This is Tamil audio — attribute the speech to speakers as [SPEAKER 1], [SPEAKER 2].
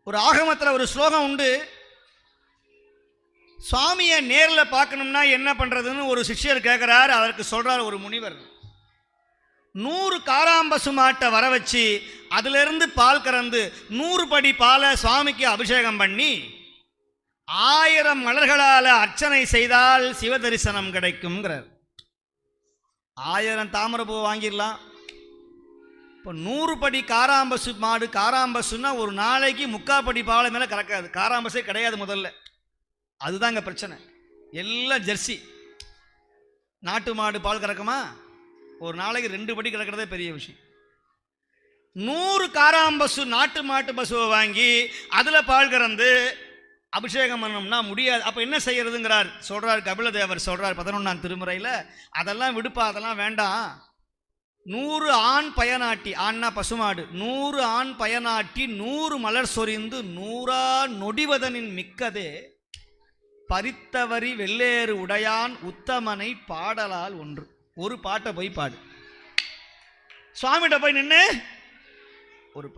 [SPEAKER 1] ஒரு ஆகமத்தில் ஒரு ஸ்லோகம் உண்டு. சுவாமியை நேரில் பார்க்கணும்னா என்ன பண்ணுறதுன்னு ஒரு சிஷ்யர் கேட்குறார். அதற்கு சொல்கிறார் ஒரு முனிவர், 100 காராம்பசு மாட்டை வர வச்சு அதிலிருந்து பால் கறந்து 100 படி பாலை சுவாமிக்கு அபிஷேகம் பண்ணி 1000 மலர்களால் அர்ச்சனை செய்தால் சிவ தரிசனம் கிடைக்கும்ங்கிறார். 1000 தாமரை பூ வாங்கிடலாம். இப்போ 100 படி காராம்பசு மாடு, காராம்பசுன்னா ஒரு நாளைக்கு 3/4 படி பாலை மேலே கறக்காது. காராம்பசே கிடையாது முதல்ல. அதுதான் இங்கே பிரச்சனை. எல்லாம் ஜெர்சி நாட்டு மாடு பால் கறக்குமா? ஒரு நாளைக்கு 2 படி கறக்கிறதே பெரிய விஷயம். 100 காராம்பசு நாட்டு மாட்டு பசுவை வாங்கி அதில் பால் கறந்து அபிஷேகம் பண்ணோம்னா முடியாது. அப்போ என்ன செய்யறதுங்கிறார். சொல்கிறார் கபிலதேவர் சொல்கிறார் 11ஆம் திருமுறையில், அதெல்லாம் விடுப்பா, அதெல்லாம் வேண்டாம். 100 ஆண் பயனாட்டி, ஆண்னா பசுமாடு, 100 ஆண் பயனாட்டி 100 மலர் சொரிந்து 100 நொடிவதனின் மிக்கதே பரித்தவரி வெள்ளேறு உடையான் உத்தமனை பாடலால் ஒன்று. ஒரு பாட்டை போய் பாடு, சுவாமிகிட்ட போய் நின்று ஒரு